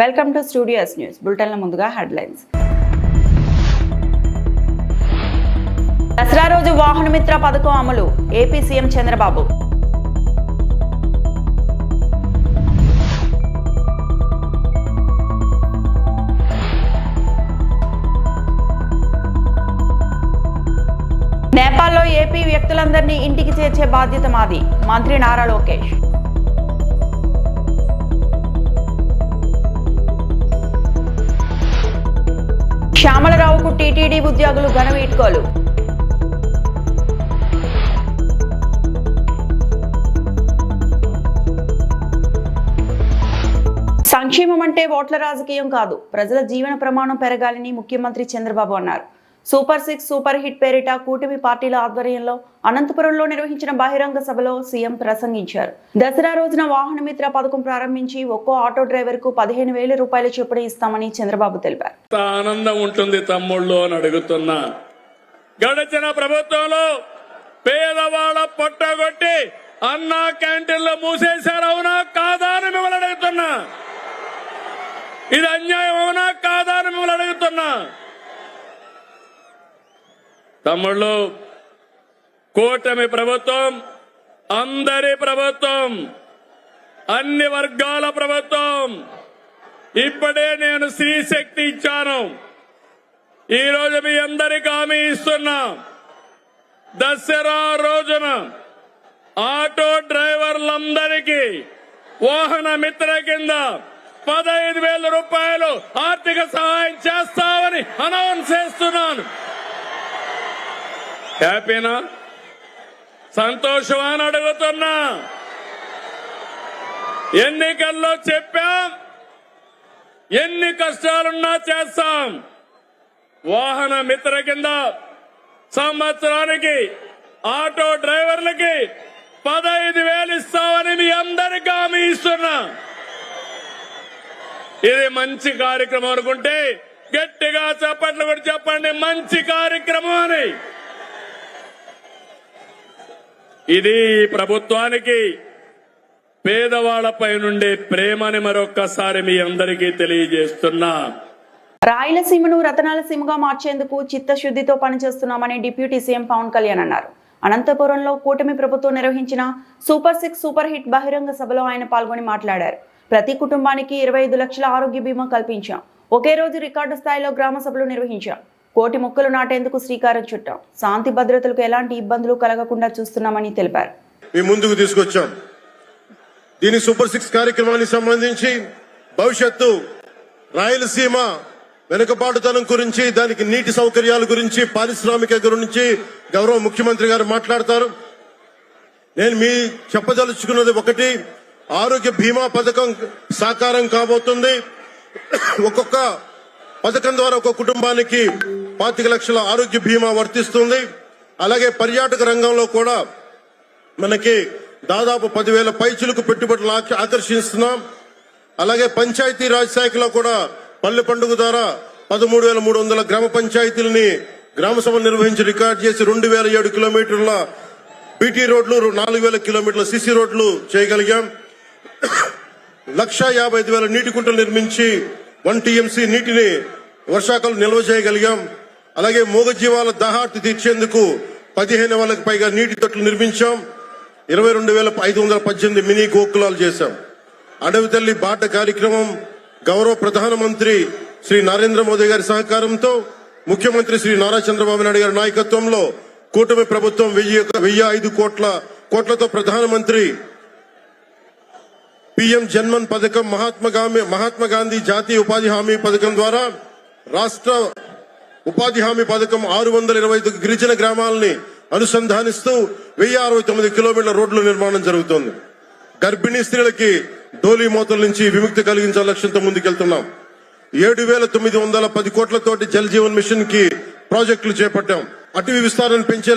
Welcome to studios news బులెటిన్ల ముందుగా headlines. Dasara రోజు వాహన మిత్ర పథకం అమలు ఏపీ సీఎం చంద్రబాబు. నేపాల్లో ఏపీ వ్యక్తులందరినీ ఇంటికి చేర్చే బాధ్యత మాది మంత్రి నారా లోకేష్. శ్యామలరావుకు టీటీడీ ఉద్యోగులు ఘన వీడ్కోలు. సంక్షేమం అంటే ఓట్ల రాజకీయం కాదు, ప్రజల జీవన ప్రమాణం పెరగాలని ముఖ్యమంత్రి చంద్రబాబు అన్నారు. సూపర్ 6 సూపర్ హిట్ పేరిట కూటమి పార్టీల ఆధ్వర్యంలో అనంతపురంలో నిర్వహించిన బహిరంగ సభలో సీఎం ప్రసంగించారు. దసరా రోజున వాహన మిత్ర పథకం ప్రారంభించి ఒక్కో ఆటో డ్రైవర్ కు 15,000 రూపాయల చొప్పున ఇస్తామని చంద్రబాబు తెలిపారు. ఆనందం ఉంటుంది తమ్ముళ్ళు అని అడుగుతున్నా. గడిచిన ప్రభుత్వంలో పేదవాళ్ళ పొట్టగొట్టి అన్నా క్యాంటీన్లు మూసేశారు, అవునా కాదా అని మిమ్మల్ని అడుగుతున్నా. ఇది అన్యాయం అవునా కాదా అని మిమ్మల్ని అడుగుతున్నా. తమ్ముళ్ళు, కూటమి ప్రభుత్వం అందరి ప్రభుత్వం, అన్ని వర్గాల ప్రభుత్వం. ఇప్పుడే నేను స్త్రీ శక్తి ఇచ్చాను. ఈరోజు మీ అందరికీ హామీ ఇస్తున్నా, దసరా రోజున ఆటో డ్రైవర్లందరికీ వాహన మిత్ర కింద 15,000 రూపాయలు ఆర్థిక సహాయం చేస్తామని అనౌన్స్ చేస్తున్నాను. హ్యాపీనా, సంతోషమా అని అడుగుతున్నా. ఎన్నికల్లో చెప్పాం, ఎన్ని కష్టాలున్నా చేస్తాం. వాహన మిత్ర కింద సంవత్సరానికి ఆటో డ్రైవర్లకి 15,000 ఇస్తామని మీ అందరికీ హామీ ఇస్తున్నా. ఇది మంచి కార్యక్రమం అనుకుంటే గట్టిగా చప్పట్లు కూడా చెప్పండి, మంచి కార్యక్రమం అని. ఇది ప్రభుత్వానికి పేదవాళ్లపై నుండి ప్రేమని మరొక్కసారి మీ అందరికీ తెలియజేస్తున్నా. రాయలసీమను రతనాల సీమగా మార్చేందుకు చిత్తశుద్ధితో పనిచేస్తున్నామని డిప్యూటీ సీఎం పవన్ కళ్యాణ్ అన్నారు. అనంతపురంలో కూటమి ప్రభుత్వం నిర్వహించిన సూపర్ 6 సూపర్ హిట్ బహిరంగ సభలో ఆయన పాల్గొని మాట్లాడారు. ప్రతి కుటుంబానికి 25 లక్షల ఆరోగ్య బీమా కల్పించాం. ఒకే రోజు రికార్డు స్థాయిలో గ్రామ సభలు నిర్వహించాం. కోటి మొక్కలు నాటేందుకు శ్రీకారం చుట్టాం. శాంతి భద్రతలకు ఎలాంటి ఇబ్బందులు కలగకుండా చూస్తున్నామని తెలిపారు. మేము ముందుకు తీసుకొచ్చాం. దీని సూపర్ 6 కార్యక్రమానికి సంబంధించి భవిష్యత్తు రాయలసీమ వెనుకబాటుతనం గురించి, దానికి నీటి సౌకర్యాల గురించి, పారిశ్రామిక గురించి గౌరవ ముఖ్యమంత్రి గారు మాట్లాడతారు. నేను మీ చెప్పదలుచుకున్నది ఒకటి, ఆరోగ్య బీమా పథకం సాకారం కాబోతుంది. ఒక్కొక్క పథకం ద్వారా ఒక కుటుంబానికి 25 లక్షల ఆరోగ్య బీమా వర్తిస్తుంది. అలాగే పర్యాటక రంగంలో కూడా మనకి దాదాపు 10,000 పైచులకు పెట్టుబడులు ఆకర్షిస్తున్నాం. అలాగే పంచాయతీ రాజ్ శాఖలో కూడా పల్లె పండుగ ద్వారా 13,300 గ్రామ పంచాయతీలని గ్రామ సభలు నిర్వహించి రికార్డు చేసి 2,007 కిలోమీటర్ల బీటీ రోడ్లు, 4,000 కిలోమీటర్ల సిసి రోడ్లు చేయగలిగాం. 1,55,000 నీటి కుంటలు నిర్మించి 1 TMC నీటిని వర్షాకాలం నిల్వ చేయగలిగాం. అలాగే మూగజీవాల దాహార్తి తీర్చేందుకు 15,000కు పైగా నీటి తొట్లు నిర్మించాం. 22,518 మినీ గోకులాలు చేశాం. అడవి తల్లి బాట కార్యక్రమం గౌరవ ప్రధానమంత్రి శ్రీ నరేంద్ర మోదీ గారి సహకారంతో, ముఖ్యమంత్రి శ్రీ నారా చంద్రబాబు నాయుడు గారి నాయకత్వంలో కూటమి ప్రభుత్వం 1,005 కోట్లతో ప్రధానమంత్రి పీఎం జన్మన్ పథకం, మహాత్మా గాంధీ జాతీయ ఉపాధి హామీ పథకం ద్వారా రాష్ట్ర ఉపాధి హామీ పథకం 625 గిరిజన గ్రామాలని అనుసంధానిస్తూ 1,069 కిలోమీటర్ల రోడ్ల నిర్మాణం జరుగుతోంది. గర్భిణీ స్త్రీలకి డోలీ మోతల నుంచి విముక్తి కలిగించే లక్ష్యంతో ముందుకెళ్తున్నాం. 7,910 కోట్లతోటి జల్ జీవన్ మిషన్ కి ప్రాజెక్టులు చేపట్టాం. అటవీ విస్తారణ పెంచే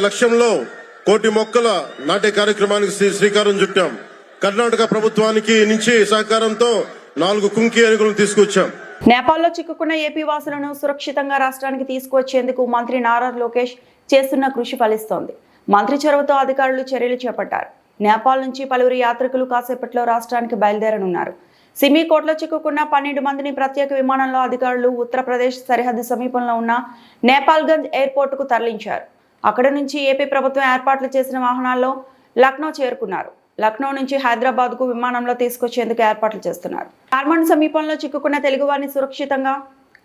లక్ష్యంలో 1 కోటి మొక్కల నాటే కార్యక్రమానికి శ్రీకారం చుట్టాం. కర్ణాటక ప్రభుత్వానికి నుంచి సహకారంతో 4 కుంకి ఏనుగులను తీసుకొచ్చాం. నేపాల్లో చిక్కుకున్న ఏపీ వాసులను సురక్షితంగా రాష్ట్రానికి తీసుకువచ్చేందుకు మంత్రి నారా లోకేష్ చేస్తున్న కృషి ఫలిస్తోంది. మంత్రి చొరవతో అధికారులు చర్యలు చేపట్టారు. నేపాల్ నుంచి పలువురు యాత్రికులు కాసేపట్లో రాష్ట్రానికి బయలుదేరనున్నారు. సిమికోట్లో చిక్కుకున్న 12 మందిని ప్రత్యేక విమానంలో అధికారులు ఉత్తరప్రదేశ్ సరిహద్దు సమీపంలో ఉన్న నేపాల్గంజ్ ఎయిర్పోర్టుకు తరలించారు. అక్కడ నుంచి ఏపీ ప్రభుత్వం ఏర్పాట్లు చేసిన వాహనాల్లో లక్నో చేరుకున్నారు. లక్నో నుంచి హైదరాబాద్కు విమానంలో తీసుకొచ్చేందుకు ఏర్పాట్లు చేస్తున్నారు. కార్మండ్ సమీపంలో చిక్కుకున్న తెలుగువారిని సురక్షితంగా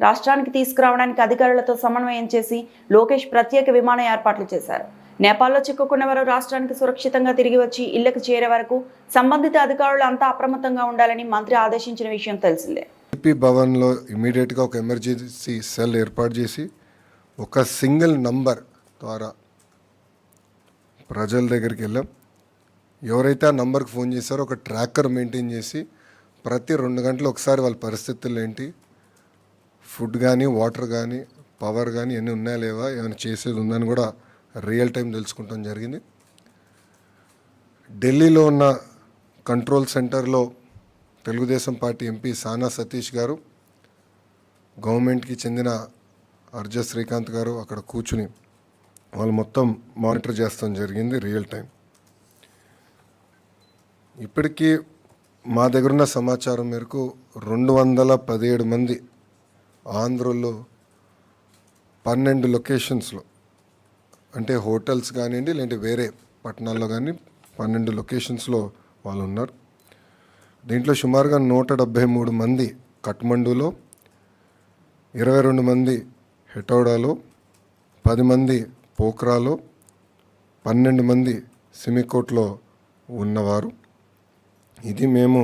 రాష్ట్రానికి తీసుకురావడానికి అధికారులతో సమన్వయం చేసి లోకేష్ ప్రత్యేక విమాన ఏర్పాట్లు చేశారు. నేపాల్లో చిక్కుకున్న వారు రాష్ట్రానికి సురక్షితంగా తిరిగి వచ్చి ఇళ్లకు చేరే వరకు సంబంధిత అధికారులు అంతా అప్రమత్తంగా ఉండాలని మంత్రి ఆదేశించిన విషయం తెలిసిందే. ఏపీ భవన్లో ఇమీడియట్గా ఒక ఎమర్జెన్సీ సెల్ ఏర్పాటు చేసి ఒక సింగిల్ నంబర్ ద్వారా ప్రజల దగ్గరికి వెళ్ళాం. ఎవరైతే ఆ నంబర్కి ఫోన్ చేశారో ఒక ట్రాకర్ మెయింటైన్ చేసి ప్రతి 2 గంటలు ఒకసారి వాళ్ళ పరిస్థితులు ఏంటి, ఫుడ్ కానీ వాటర్ కానీ పవర్ కానీ ఎన్ని ఉన్నాయా లేవా, ఏమైనా చేసేది ఉందని కూడా రియల్ టైం తెలుసుకుంటాం జరిగింది. ఢిల్లీలో ఉన్న కంట్రోల్ సెంటర్లో తెలుగుదేశం పార్టీ ఎంపీ సానా సతీష్ గారు, గవర్నమెంట్కి చెందిన అర్జ శ్రీకాంత్ గారు అక్కడ కూర్చుని వాళ్ళు మొత్తం మానిటర్ చేస్తాం జరిగింది రియల్ టైం. ఇప్పటికీ మా దగ్గర ఉన్న సమాచారం మేరకు 217 మంది ఆంధ్రలో 12 లొకేషన్స్లో, అంటే హోటల్స్ కానివ్వండి లేదంటే వేరే పట్టణాల్లో కానీ 12 లొకేషన్స్లో వాళ్ళు ఉన్నారు. దీంట్లో సుమారుగా 173 మంది కఠ్మండూలో, 22 మంది హెటౌడాలో, 10 మంది పోఖ్రాలో, 12 మంది సిమికోట్లో ఉన్నవారు. ఇది మేము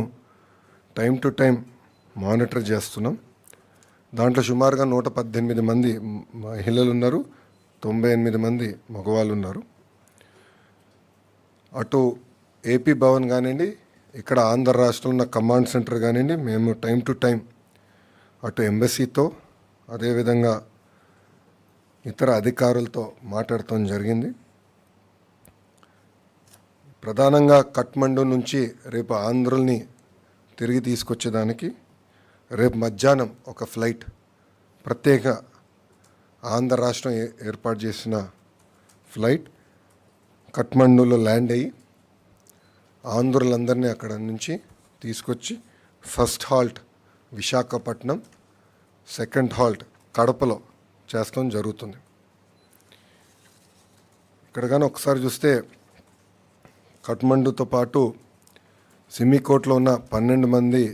టైం టు టైం మానిటర్ చేస్తున్నాం. దాంట్లో సుమారుగా 118 మంది మహిళలు ఉన్నారు, 98 మంది మగవాళ్ళు ఉన్నారు. అటు ఏపీ భవన్ కానివ్వండి, ఇక్కడ ఆంధ్ర రాష్ట్రంలో ఉన్న కమాండ్ సెంటర్ కానివ్వండి, మేము టైం టు టైం అటు ఎంబసీతో అదేవిధంగా ఇతర అధికారులతో మాట్లాడటం జరిగింది. ప్రధానంగా కఠ్మండు నుంచి రేపు ఆంధ్రుల్ని తిరిగి తీసుకొచ్చేదానికి రేపు మధ్యాహ్నం ఒక ఫ్లైట్ ప్రత్యేక ఆంధ్ర రాష్ట్రం ఏర్పాటు చేసిన ఫ్లైట్ కఠ్మండూలో ల్యాండ్ అయ్యి ఆంధ్రులందరినీ అక్కడ నుంచి తీసుకొచ్చి first halt Visakhapatnam, second halt కడపలో చేస్తాం జరుగుతుంది. ఇక్కడ కానీ ఒకసారి చూస్తే కఠ్మండుతో పాటు సిమికోట్లో ఉన్న 12 మంది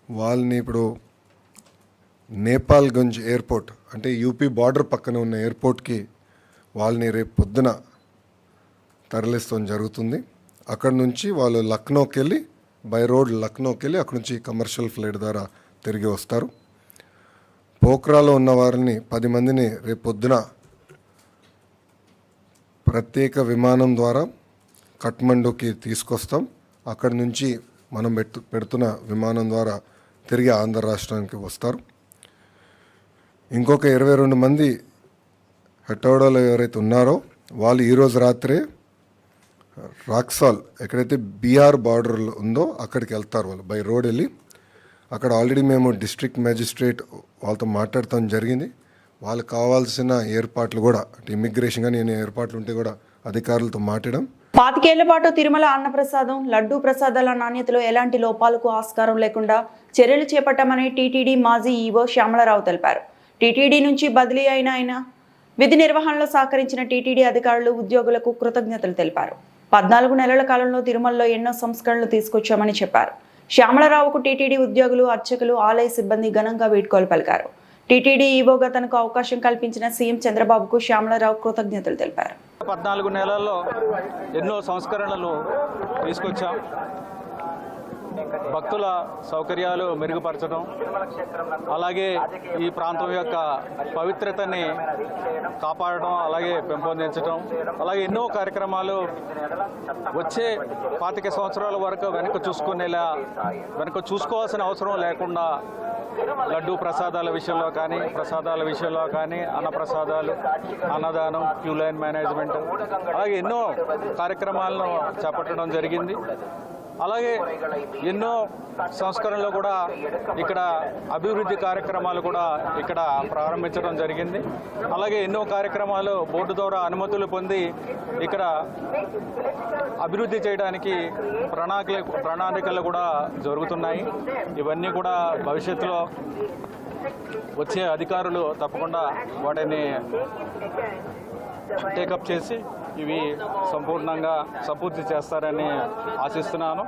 వాళ్ళని ఇప్పుడు నేపాల్గంజ్ ఎయిర్పోర్ట్, అంటే యూపీ బార్డర్ పక్కన ఉన్న ఎయిర్పోర్ట్కి వాళ్ళని రేపు పొద్దున తరలిస్తాం జరుగుతుంది. అక్కడ నుంచి వాళ్ళు లక్నోకి వెళ్ళి బై రోడ్ లక్నోకి వెళ్ళి అక్కడ నుంచి కమర్షియల్ ఫ్లైట్ ద్వారా తిరిగి వస్తారు. పోఖ్రాలో ఉన్న వారిని 10 మందిని రేపు పొద్దున ప్రత్యేక విమానం ద్వారా కఠ్మండూకి తీసుకొస్తాం. అక్కడి నుంచి మనం పెడుతున్న విమానం ద్వారా తిరిగి ఆంధ్ర రాష్ట్రానికి వస్తారు. ఇంకొక 22 మంది హెటౌడాలో ఎవరైతే ఉన్నారో వాళ్ళు ఈరోజు రాత్రే రాక్సాల్, ఎక్కడైతే బీహార్ బార్డర్ ఉందో అక్కడికి వెళ్తారు. వాళ్ళు బై రోడ్ వెళ్ళి అక్కడ ఆల్రెడీ మేము డిస్ట్రిక్ట్ మ్యాజిస్ట్రేట్ వాళ్ళతో మాట్లాడటం జరిగింది. వాళ్ళకి కావాల్సిన ఏర్పాట్లు కూడా, అంటే ఇమిగ్రేషన్ కానీ ఏమైనా ఏర్పాట్లు ఉంటే కూడా అధికారులతో మాట్లాడడం. 25 ఏళ్ల పాటు తిరుమల అన్నప్రసాదం, లడ్డూ ప్రసాదాల నాణ్యతలో ఎలాంటి లోపాలకు ఆస్కారం లేకుండా చర్యలు చేపట్టామని టీటీడీ మాజీ ఈవో శ్యామలరావు తెలిపారు. టీటీడీ నుంచి బదిలీ అయిన ఆయన విధి నిర్వహణలో సహకరించిన టీటీడీ అధికారులు, ఉద్యోగులకు కృతజ్ఞతలు తెలిపారు. 14 నెలల కాలంలో తిరుమలలో ఎన్నో సంస్కరణలు తీసుకొచ్చామని చెప్పారు. శ్యామలరావుకు టీటీడీ ఉద్యోగులు, అర్చకులు, ఆలయ సిబ్బంది ఘనంగా వీడ్కోలు పలికారు. టీటీడీ ఈవోగా తనకు అవకాశం కల్పించిన సీఎం చంద్రబాబుకు శ్యామలరావు కృతజ్ఞతలు తెలిపారు. 14 నెలల్లో ఎన్నో సంస్కరణలు తీసుకొచ్చాం. భక్తుల సౌకర్యాలు మెరుగుపరచడం, అలాగే ఈ ప్రాంతం యొక్క పవిత్రతని కాపాడడం, అలాగే పెంపొందించడం, అలాగే ఎన్నో కార్యక్రమాలు వచ్చే 25 సంవత్సరాల వరకు వెనక చూసుకోవాల్సిన అవసరం లేకుండా లడ్డూ ప్రసాదాల విషయంలో కానీ అన్నప్రసాదాలు, అన్నదానం, క్యూ లైన్ మేనేజ్మెంట్, అలాగే ఎన్నో కార్యక్రమాలను చేపట్టడం జరిగింది. అలాగే ఎన్నో సంస్కరణలు కూడా ఇక్కడ అభివృద్ధి కార్యక్రమాలు కూడా ఇక్కడ ప్రారంభించడం జరిగింది. అలాగే ఎన్నో కార్యక్రమాలు బోర్డు ద్వారా అనుమతులు పొంది ఇక్కడ అభివృద్ధి చేయడానికి ప్రణాళికలు కూడా జరుగుతున్నాయి. ఇవన్నీ కూడా భవిష్యత్తులో వచ్చే అధికారులు తప్పకుండా వాటిని టేకప్ చేసి ఇవి సంపూర్తి చేస్తారని ఆశిస్తున్నాను.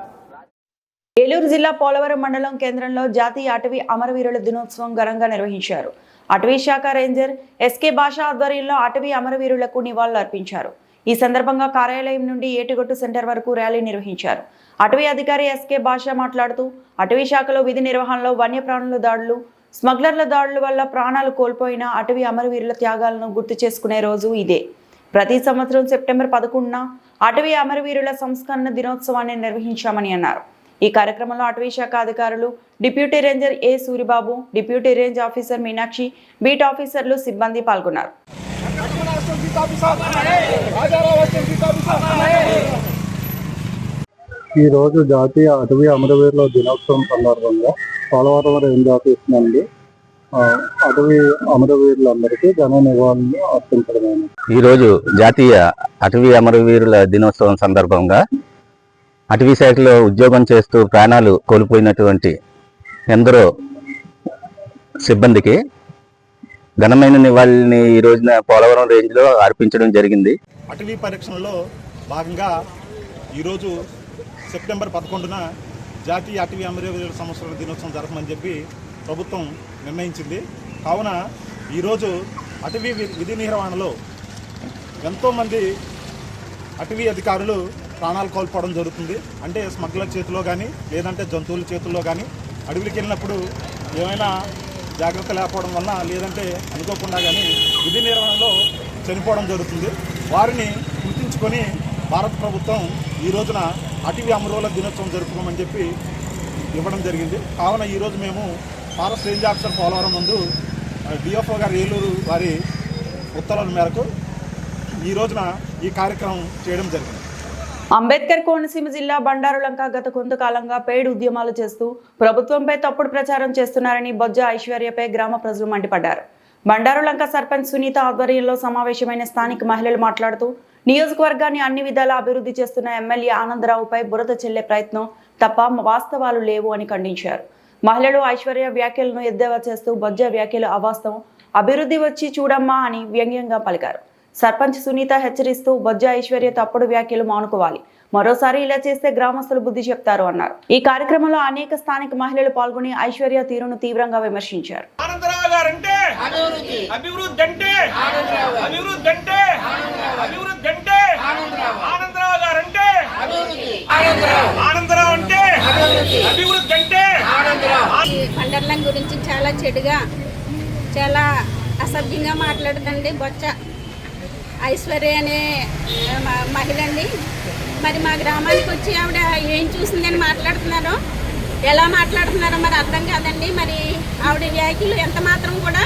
ఏలూరు జిల్లా పోలవరం మండలం కేంద్రంలో జాతీయ అటవీ అమరవీరుల దినోత్సవం ఘనంగా నిర్వహించారు. అటవీ శాఖ రేంజర్ ఎస్కే భాష ఆధ్వర్యంలో అటవీ అమరవీరులకు నివాళులు అర్పించారు. ఈ సందర్భంగా కార్యాలయం నుండి ఏటిగొట్టు సెంటర్ వరకు ర్యాలీ నిర్వహించారు. అటవీ అధికారి ఎస్కే భాష మాట్లాడుతూ అటవీ శాఖలో విధి నిర్వహణలో వన్యప్రాణుల దాడులు, స్మగ్లర్ల దాడుల వల్ల ప్రాణాలు కోల్పోయిన అటవీ అమరవీరుల త్యాగాలను గుర్తు చేసుకునే రోజు ఇదే. ప్రతి సంవత్సరం సెప్టెంబర్ 11న అటవీ అమరవీరుల సంస్కరణ దినోత్సవాన్ని నిర్వహించామని అన్నారు. ఈ కార్యక్రమంలో అటవీ శాఖ అధికారులు, deputy ranger A Suribabu, deputy range officer Meenakshi, beat ఆఫీసర్లు, సిబ్బంది పాల్గొన్నారు. ఈరోజు జాతీయ అటవీ అమరవీరుల దినోత్సవం సందర్భంగా పోలవరం రేంజ్ ఆఫీస్ నుండి అటవీ అమరవీరులందరికీ ఘన నివాళులు అర్పించడమైనది. ఈరోజు జాతీయ అటవీ అమరవీరుల దినోత్సవం సందర్భంగా అటవీ శాఖలో ఉద్యోగం చేస్తూ ప్రాణాలు కోల్పోయినటువంటి ఎందరో సిబ్బందికి ఘనమైన నివాళిని ఈ రోజున పోలవరం రేంజ్లో అర్పించడం జరిగింది. అటవీ పరిరక్షణలో భాగంగా ఈరోజు సెప్టెంబర్ 11న జాతీయ అటవీ అమరవీరుల సంవత్సరాల దినోత్సవం జరపమని చెప్పి ప్రభుత్వం నిర్ణయించింది. కావున ఈరోజు అటవీ విధి నిర్వహణలో ఎంతోమంది అటవీ అధికారులు ప్రాణాలు కోల్పోవడం జరుగుతుంది. అంటే స్మగ్లర్ చేతిలో కానీ, లేదంటే జంతువుల చేతుల్లో కానీ అడవికి వెళ్ళినప్పుడు ఏమైనా జాగ్రత్త లేకపోవడం వల్ల, లేదంటే అనుకోకుండా కానీ విధి నిర్వహణలో చనిపోవడం జరుగుతుంది. వారిని గుర్తించుకొని భారత ప్రభుత్వం ఈ రోజున అటవీ అమరవీరుల దినోత్సవం జరుపుకోమని చెప్పి ఇవ్వడం జరిగింది. కావున ఈరోజు మేము ఫారెస్ట్ రేంజ్ ఆఫీసర్ పోలవరం ముందు డిఎఫ్ఓ గారు ఏలూరు వారి ఉత్తర్వుల మేరకు ఈ రోజున ఈ కార్యక్రమం చేయడం జరిగింది. అంబేద్కర్ కోనసీమ జిల్లా బండారులంక గత కొంతకాలంగా పెయిడ్ ఉద్యమాలు చేస్తూ ప్రభుత్వంపై తప్పుడు ప్రచారం చేస్తున్నారని బొజ్జ ఐశ్వర్యపై గ్రామ ప్రజలు మండిపడ్డారు. బండారులంక సర్పంచ్ సునీత ఆధ్వర్యంలో సమావేశమైన స్థానిక మహిళలు మాట్లాడుతూ నియోజకవర్గాన్ని అన్ని విధాలా అభివృద్ధి చేస్తున్న ఎమ్మెల్యే ఆనందరావుపై బురద చెల్లే ప్రయత్నం తప్ప వాస్తవాలు లేవు అని ఖండించారు. మహిళలు ఐశ్వర్య వ్యాఖ్యలను ఎద్దేవా చేస్తూ బొజ్జ వ్యాఖ్యలు అవాస్తవం, అభివృద్ధి వచ్చి చూడమ్మా అని వ్యంగ్యంగా పలికారు. సర్పంచ్ సునీత హెచ్చరిస్తూ బొజ్జ ఐశ్వర్య తప్పుడు వ్యాఖ్యలు మానుకోవాలి, మరోసారి ఇలా చేస్తే గ్రామస్తులు బుద్ధి చెప్తారు అన్నారు. ఈ కార్యక్రమంలో అనేక స్థానిక మహిళలు పాల్గొని ఐశ్వర్య తీరును తీవ్రంగా విమర్శించారు. బండర్లం గురించి చాలా చెడుగా, చాలా అసభ్యంగా మాట్లాడుతుంది బొజ్జ ఐశ్వర్య అనే మహిళ అండి. మరి మా గ్రామానికి వచ్చి ఆవిడ ఏం చూసిందని మాట్లాడుతున్నారో, ఎలా మాట్లాడుతున్నారో మరి అర్థం కాదండి. మరి ఆవిడ వ్యాఖ్యలు ఎంత మాత్రం కూడా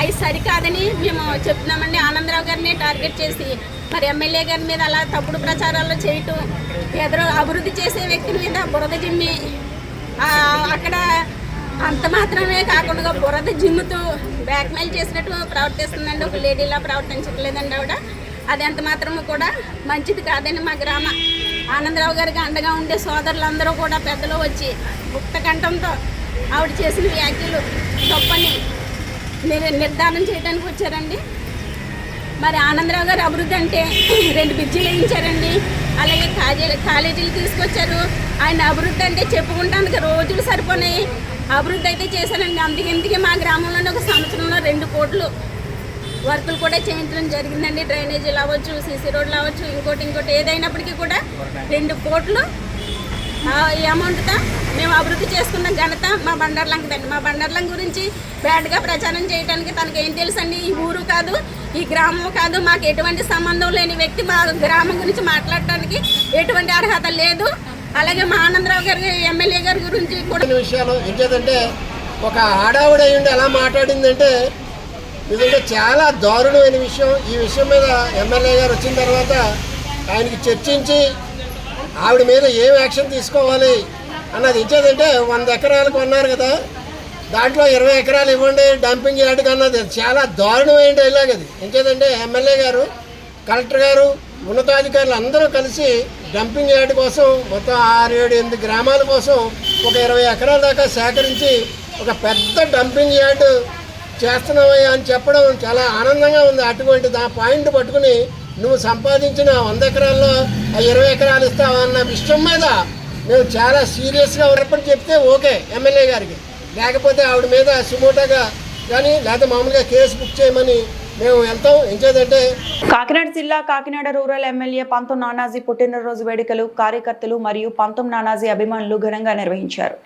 అవి సరికాదని మేము చెప్తున్నామండి. ఆనందరావు గారిని టార్గెట్ చేసి మరి ఎమ్మెల్యే గారి మీద అలా తప్పుడు ప్రచారాలు చేయటం, ఎదురు అభివృద్ధి చేసే వ్యక్తి మీద బురద జిమ్మి అక్కడ అంత మాత్రమే కాకుండా బురద జిమ్ముతూ బ్లాక్మెయిల్ చేసినట్టు ప్రవర్తిస్తుందండి. ఒక లేడీలా ప్రవర్తించట్లేదండి ఆవిడ. అది ఎంత మాత్రము కూడా మంచిది కాదని మా గ్రామ ఆనందరావు గారికి అండగా ఉండే సోదరులందరూ కూడా పెద్దలు వచ్చి ముక్త కంఠంతో ఆవిడ చేసిన వ్యాఖ్యలు తప్పని నిర్ధారణ చేయడానికి వచ్చారండి. మరి ఆనందరావు గారు అభివృద్ధి అంటే 2 బ్రిడ్జిలు వేయించారండి, అలాగే కాలేజీలు తీసుకొచ్చారు. ఆయన అభివృద్ధి అంటే చెప్పుకుంటానికి రోజులు సరిపోయినాయి. అభివృద్ధి అయితే చేశారండి. అందుకే మా గ్రామంలోనే ఒక సంవత్సరంలో 2 కోట్లు వర్కులు కూడా చేయించడం జరిగిందండి. డ్రైనేజీలు అవ్వచ్చు, సీసీ రోడ్లు అవ్వచ్చు, ఇంకోటి ఏదైనప్పటికీ కూడా 2 కోట్లు ఈ అమౌంట్తో మేము అభివృద్ధి చేసుకున్న ఘనత మా బండార్లంకదండి. మా బండార్లం గురించి బ్యాడ్గా ప్రచారం చేయడానికి తనకు ఏం తెలుసండి? ఈ ఊరు కాదు, ఈ గ్రామం కాదు, మాకు ఎటువంటి సంబంధం లేని వ్యక్తి మా గ్రామం గురించి మాట్లాడటానికి ఎటువంటి అర్హత లేదు. అలాగే మా ఆనందరావు గారి ఎమ్మెల్యే గారి గురించి కూడా విషయాలు ఏంటంటే ఒక ఆడావిడ అయ్యండి ఎలా మాట్లాడిందంటే ఎందుకంటే చాలా దారుణమైన విషయం. ఈ విషయం మీద ఎమ్మెల్యే గారు వచ్చిన తర్వాత ఆయనకి చర్చించి ఆవిడ మీద ఏం యాక్షన్ తీసుకోవాలి అన్నది ఇచ్చేదంటే 100 ఎకరాలు కొన్నారు కదా, దాంట్లో 20 ఎకరాలు ఇవ్వండి డంపింగ్ యార్డ్ అన్నది చాలా దారుణమైన డైలాగ్ అది. ఇంకేదంటే ఎమ్మెల్యే గారు, కలెక్టర్ గారు, ఉన్నతాధికారులు అందరూ కలిసి డంపింగ్ యార్డ్ కోసం మొత్తం 6, 7, 8 గ్రామాల కోసం ఒక 20 ఎకరాల దాకా సేకరించి ఒక పెద్ద డంపింగ్ యార్డ్ చేస్తున్నావయ్యా అని చెప్పడం చాలా ఆనందంగా ఉంది. అటువంటి పాయింట్ పట్టుకుని నువ్వు సంపాదించిన 100 ఎకరాల్లో 20 ఎకరాలు ఇస్తావా అన్న విషయం మీద మేము చాలా సీరియస్గా ఉన్నప్పుడు చెప్తే ఓకే ఎమ్మెల్యే గారికి, లేకపోతే ఆవిడ మీద సుమోటోగా కానీ లేకపోతే మామూలుగా కేసు బుక్ చేయమని మేము వెళ్తాం. ఎంచేదంటే కాకినాడ జిల్లా కాకినాడ రూరల్ ఎమ్మెల్యే పంతం నానాజీ పుట్టినరోజు వేడుకలు కార్యకర్తలు మరియు పంతం నానాజీ అభిమానులు ఘనంగా నిర్వహించారు.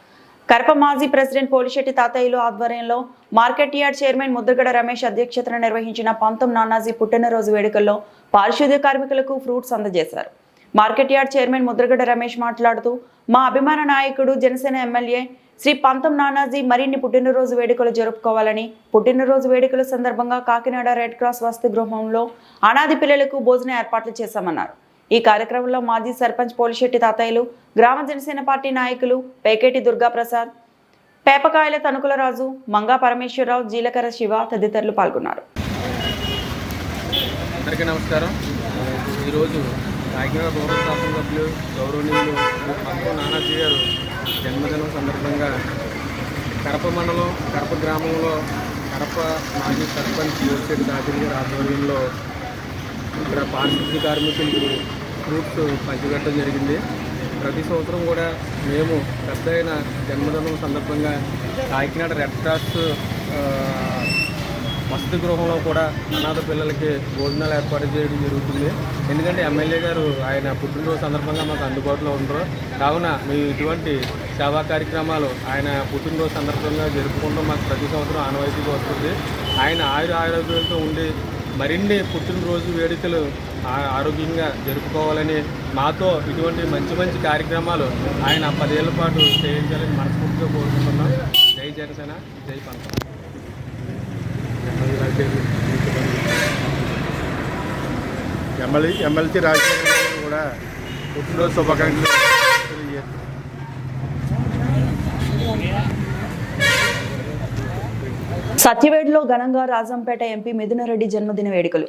కడప మాజీ ప్రెసిడెంట్ పోలిశెట్టి తాతయ్యలు ఆధ్వర్యంలో market yard chairman Mudragada Ramesh అధ్యక్షతన నిర్వహించిన పంతం నానాజీ పుట్టినరోజు వేడుకల్లో పారిశుద్ధ్య కార్మికులకు ఫ్రూట్స్ అందజేశారు. Market yard chairman Mudragada Ramesh మాట్లాడుతూ, మా అభిమాన నాయకుడు జనసేన ఎమ్మెల్యే శ్రీ పంతం నానాజీ మరిన్ని పుట్టినరోజు వేడుకలు జరుపుకోవాలని, పుట్టినరోజు వేడుకల సందర్భంగా కాకినాడ రెడ్ క్రాస్ వసతి గృహంలో అనాథి పిల్లలకు భోజన ఏర్పాట్లు చేశామన్నారు. ఈ కార్యక్రమంలో మాజీ సర్పంచ్ పోలిశెట్టి తాతయ్యలు, గ్రామ జనసేన పార్టీ నాయకులు పేకేటి దుర్గాప్రసాద్, పేపకాయల తణుకుల రాజు, మంగా పరమేశ్వరరావు, జీలకర్ర శివ తదితరులు పాల్గొన్నారు. అందరికీ నమస్కారం. ఈరోజు కాకినాడ రూరల్ శాసనసభ్యులు గౌరవనీయులు పంతం నానాజీ గారు జన్మదినం సందర్భంగా కడప మండలం కడప గ్రామంలో కడప మాజీ సర్పంచ్ పోలిశెట్టి తాతయ్య గారి ఆధ్వర్యంలో ఇక్కడ పారిశుద్ధ్య కార్మికులకు ఫ్రూట్స్ పంచిపెట్టడం జరిగింది. ప్రతి సంవత్సరం కూడా మేము పెద్ద అయిన జన్మదినం సందర్భంగా కాకినాడ రెడ్ క్రాస్ వసతి గృహంలో కూడా అనాథ పిల్లలకి భోజనాలు ఏర్పాటు చేయడం జరుగుతుంది. ఎందుకంటే ఎమ్మెల్యే గారు ఆయన పుట్టినరోజు సందర్భంగా మాకు అందుబాటులో ఉండరు. కావున మీ ఇటువంటి సేవా కార్యక్రమాలు ఆయన పుట్టినరోజు సందర్భంగా జరుపుకుంటూ మాకు ప్రతి సంవత్సరం ఆనవాయితీగా వస్తుంది. ఆయన ఆరోగ్యాలతో ఉండి మరిన్ని పుట్టినరోజు వేడుకలు ఆరోగ్యంగా జరుపుకోవాలని, మాతో ఇటువంటి మంచి మంచి కార్యక్రమాలు ఆయన 10 ఏళ్ల పాటు చేయించాలని మనస్ఫూర్తిగా కోరుకుంటున్నాం. జై జనసేన, జై పంతం. ఎమ్మెల్సీ రాజశేఖర్ కూడా పుట్టినరోజు శుభాకాంక్షలు. సత్యవేడులో ఘనంగా రాజంపేట ఎంపీ మిథునరెడ్డి జన్మదిన వేడుకలు.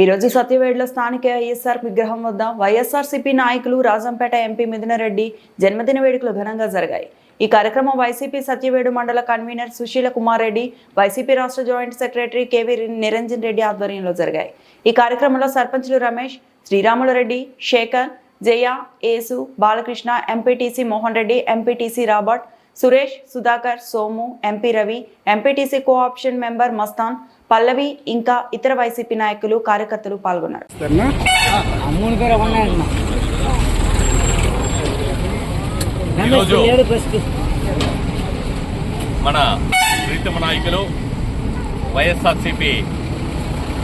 ఈరోజు సత్యవేడులో స్థానిక వైఎస్ఆర్ విగ్రహం వద్ద వైఎస్ఆర్సీపీ నాయకులు రాజంపేట ఎంపీ మిథునరెడ్డి జన్మదిన వేడుకలు ఘనంగా జరిగాయి. ఈ కార్యక్రమం వైసీపీ సత్యవేడు మండల కన్వీనర్ సుశీల కుమార్ రెడ్డి, వైసీపీ రాష్ట్ర joint secretary KV Niranjan Reddy ఆధ్వర్యంలో జరిగాయి. ఈ కార్యక్రమంలో సర్పంచులు Ramesh, Sriramulu Reddy, Sekhar, Jaya, Yesu, Balakrishna, MPTC Mohan Reddy, MPTC Robert, Suresh, Sudhakar, Somu, MP Ravi, MPTC co-option member Mastan, Pallavi ఇంకా ఇతర వైసీపీ నాయకులు కార్యకర్తలు పాల్గొన్నారు. ఈరోజు మన ప్రీతమ నాయకులు వైఎస్ఆర్సీపీ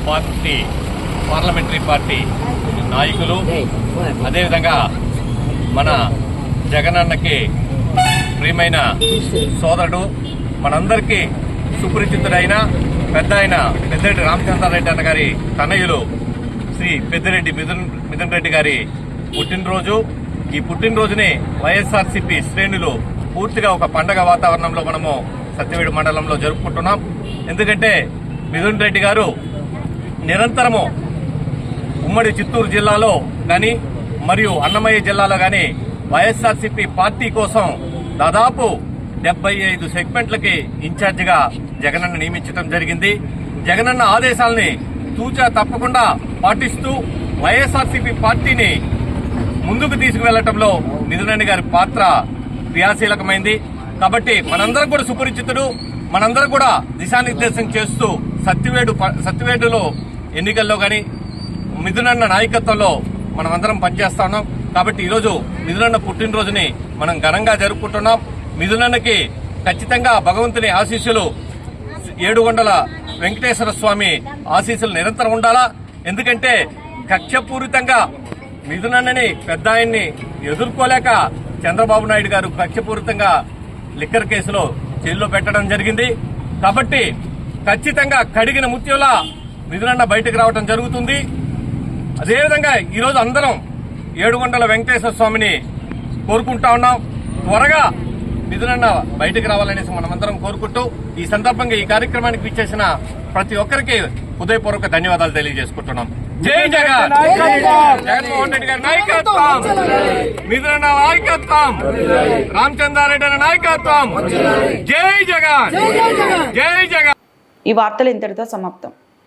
పార్టీ పార్లమెంటరీ పార్టీ నాయకులు, అదేవిధంగా మన జగనన్నకి ప్రియమైన సోదరుడు, మనందరికీ సుపరిచితుడైన పెద్దిరెడ్డి రామచంద్రారెడ్డి అన్న గారి తనయులు శ్రీ పెద్దిరెడ్డి మిథున్ రెడ్డి గారి పుట్టినరోజు. ఈ పుట్టినరోజుని వైఎస్ఆర్సీపీ శ్రేణులు పూర్తిగా ఒక పండగ వాతావరణంలో మనము సత్యవేడు మండలంలో జరుపుకుంటున్నాం. ఎందుకంటే మిథున్ రెడ్డి గారు నిరంతరము ఉమ్మడి చిత్తూరు జిల్లాలో కానీ మరియు అన్నమయ్య జిల్లాలో కానీ వైఎస్ఆర్సీపీ పార్టీ కోసం దాదాపు 75 సెగ్మెంట్లకి ఇన్ఛార్జిగా జగనన్న నియమించడం జరిగింది. జగనన్న ఆదేశాలని తూచా తప్పకుండా పాటిస్తూ వైఎస్ఆర్సీపీ పార్టీని ముందుకు తీసుకువెళ్లటంలో మిథునరెడ్డి గారి పాత్ర క్రియాశీలకమైంది. కాబట్టి మనందరం కూడా సుపరిచితుడు, మనందరం కూడా దిశానిర్దేశం చేస్తూ సత్యవేడులో ఎన్నికల్లో కానీ మిథునన్న నాయకత్వంలో మనమందరం పనిచేస్తా ఉన్నాం. కాబట్టి ఈరోజు మిథునన్న పుట్టినరోజుని మనం ఘనంగా జరుపుకుంటున్నాం. మిథునన్నకి ఖచ్చితంగా భగవంతుని ఆశీస్సులు, ఏడుగొండల వెంకటేశ్వర స్వామి ఆశీస్సులు నిరంతరం ఉండాలా. ఎందుకంటే కక్షపూరితంగా మిథునన్నని పెద్ద ఆయన్ని ఎదుర్కోలేక చంద్రబాబు నాయుడు గారు కక్షపూరితంగా లిక్కర్ కేసులో జైల్లో పెట్టడం జరిగింది. కాబట్టి ఖచ్చితంగా కడిగిన ముత్యంలా మిథునన్న బయటకు రావడం జరుగుతుంది. అదేవిధంగా ఈరోజు అందరం ఏడుగొండల వెంకటేశ్వర స్వామిని కోరుకుంటా ఉన్నాం. త్వరగా నిధులన్న బయటకు రావాలనేసి మనమందరం కోరుకుంటూ ఈ సందర్భంగా ఈ కార్యక్రమానికి విచ్చేసిన ప్రతి ఒక్కరికి హృదయపూర్వక ధన్యవాదాలు తెలియజేసుకుంటున్నాం. జై జగన్, జగన్మోహన్ రెడ్డి గారి నాయకత్వం, మిథునన్న నాయకత్వం, రామచంద్రారెడ్డి అన్న నాయకత్వం. జై జగన్, జై జగన్. ఈ వార్తలు ఇంతటితో సమాప్తం.